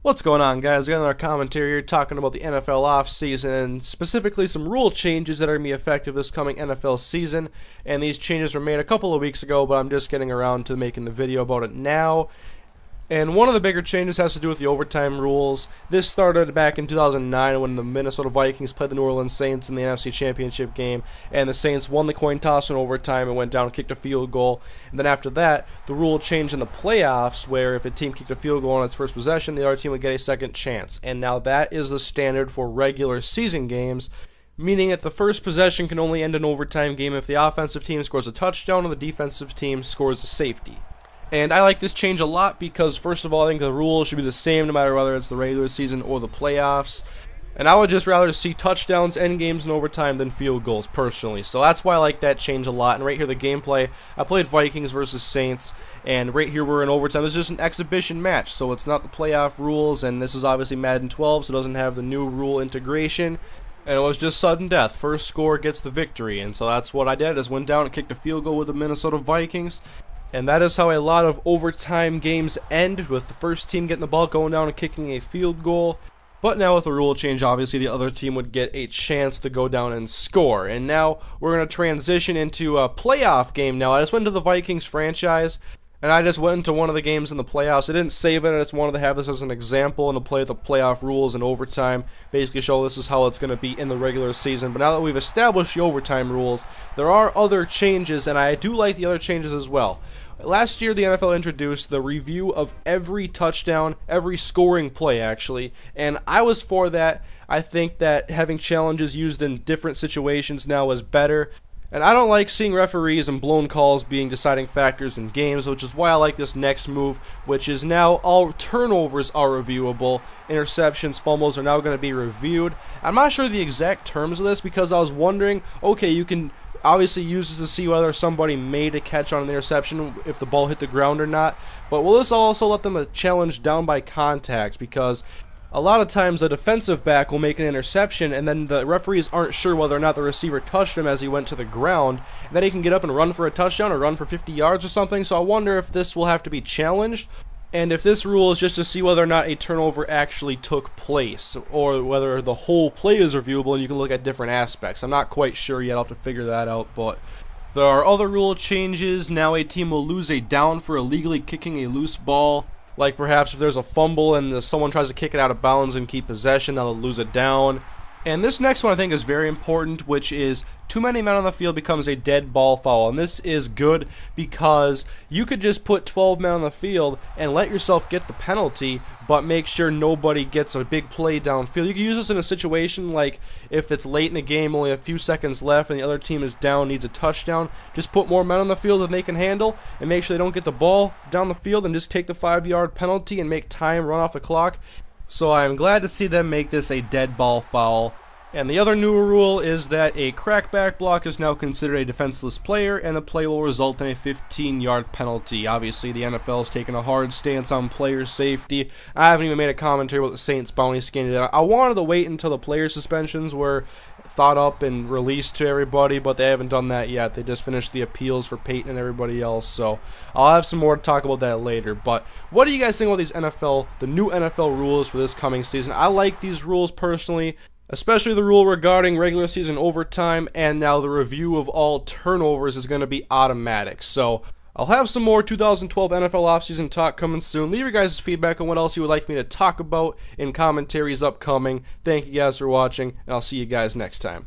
What's going on, guys? Got another commentary here talking about the NFL offseason and specifically some rule changes that are going to be effective this coming NFL season. And these changes were made a couple of weeks ago, but I'm just getting around to making the video about it now. And one of the bigger changes has to do with the overtime rules. This started back in 2009 when the Minnesota Vikings played the New Orleans Saints in the NFC Championship game, and the Saints won the coin toss in overtime and went down and kicked a field goal. And then after that, the rule changed in the playoffs where if a team kicked a field goal on its first possession, the other team would get a second chance. And now that is the standard for regular season games, meaning that the first possession can only end an overtime game if the offensive team scores a touchdown and the defensive team scores a safety. And I like this change a lot because, first of all, I think the rules should be the same no matter whether it's the regular season or the playoffs. And I would just rather see touchdowns, end games, and overtime than field goals, personally. So that's why I like that change a lot. And right here, the gameplay, I played Vikings versus Saints, and right here we're in overtime. This is just an exhibition match, so it's not the playoff rules, and this is obviously Madden 12, so it doesn't have the new rule integration. And it was just sudden death. First score gets the victory, and so that's what I did. I just went down and kicked a field goal with the Minnesota Vikings. And that is how a lot of overtime games end, with the first team getting the ball, going down and kicking a field goal. But now with the rule change, obviously the other team would get a chance to go down and score. And now we're going to transition into a playoff game now. I just went to the Vikings franchise, and I just went into one of the games in the playoffs. I didn't save it, I just wanted to have this as an example and to play the playoff rules in overtime. Basically show this is how it's going to be in the regular season. But now that we've established the overtime rules, there are other changes, and I do like the other changes as well. Last year, the NFL introduced the review of every touchdown, every scoring play, actually, and I was for that. I think that having challenges used in different situations now is better. And I don't like seeing referees and blown calls being deciding factors in games, which is why I like this next move, which is now all turnovers are reviewable. Interceptions, fumbles are now going to be reviewed. I'm not sure the exact terms of this because I was wondering, okay, you can obviously use this to see whether somebody made a catch on an interception, if the ball hit the ground or not. But will this also let them challenge down by contact? Because a lot of times a defensive back will make an interception and then the referees aren't sure whether or not the receiver touched him as he went to the ground. And then he can get up and run for a touchdown or run for 50 yards or something. So I wonder if this will have to be challenged, and if this rule is just to see whether or not a turnover actually took place, or whether the whole play is reviewable and you can look at different aspects. I'm not quite sure yet. I'll have to figure that out, but there are other rule changes. Now a team will lose a down for illegally kicking a loose ball. Like perhaps if there's a fumble and someone tries to kick it out of bounds and keep possession, they'll lose it down. And this next one I think is very important, which is too many men on the field becomes a dead ball foul. And this is good because you could just put 12 men on the field and let yourself get the penalty, but make sure nobody gets a big play downfield. You can use this in a situation like if it's late in the game, only a few seconds left, and the other team is down, needs a touchdown. Just put more men on the field than they can handle and make sure they don't get the ball down the field and just take the 5-yard penalty and make time run off the clock. So I'm glad to see them make this a dead ball foul. And the other new rule is that a crackback block is now considered a defenseless player, and the play will result in a 15-yard penalty. Obviously, the NFL has taken a hard stance on player safety. I haven't even made a commentary about the Saints bounty skin. I wanted to wait until the player suspensions were thought up and released to everybody, but they haven't done that yet. They just finished the appeals for Peyton and everybody else, so I'll have some more to talk about that later. But what do you guys think about these the new NFL rules for this coming season? I like these rules personally, especially the rule regarding regular season overtime, and now the review of all turnovers is going to be automatic. So I'll have some more 2012 NFL offseason talk coming soon. Leave your guys' feedback on what else you would like me to talk about in commentaries upcoming. Thank you guys for watching, and I'll see you guys next time.